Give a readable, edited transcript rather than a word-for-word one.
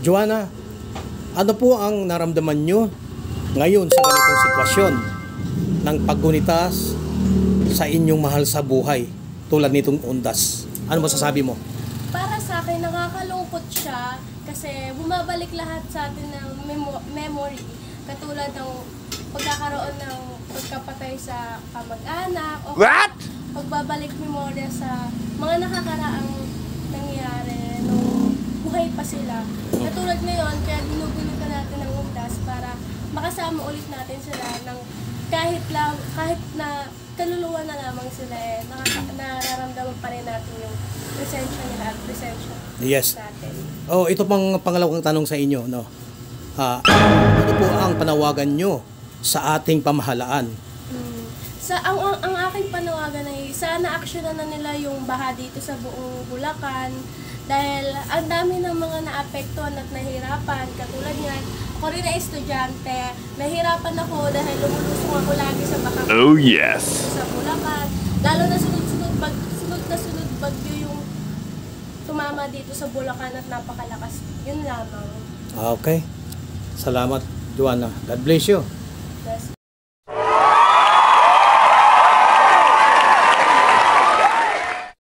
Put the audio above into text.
Joanna, ano po ang naramdaman nyo ngayon sa ganitong sitwasyon ng paggunitas sa inyong mahal sa buhay tulad nitong undas? Ano masasabi mo? Para sa akin, nakakalungkot siya kasi bumabalik lahat sa atin ng memory. Katulad ng pagkakaroon ng pagkapatay sa kamag-anak o pagbabalik memorya sa mga nakakaraang nangyari nung buhay pa sila. Katulad ngayon, kaya ginugulitan natin ng undas para makasama ulit natin sila ng kahit na kaluluwa na lamang sila nararamdaman pa rin natin yung presensya nila at presensya natin. Oh, ito pang pangalawang tanong sa inyo, no? Ano po ang panawagan nyo sa ating pamahalaan? Ang aking panawagan ay sana aksyonan na nila yung baha dito sa buong Bulacan dahil ang dami ng mga naapektuhan at nahirapan. Katulad nga, ako rin na estudyante, nahirapan ako dahil lumulusong ako lagi sa baha sa Bulacan. Lalo na sunod bagyo yung tumama dito sa Bulacan at napakalakas. Yun lamang. Okay. Salamat, Joanna. God bless you. Yes.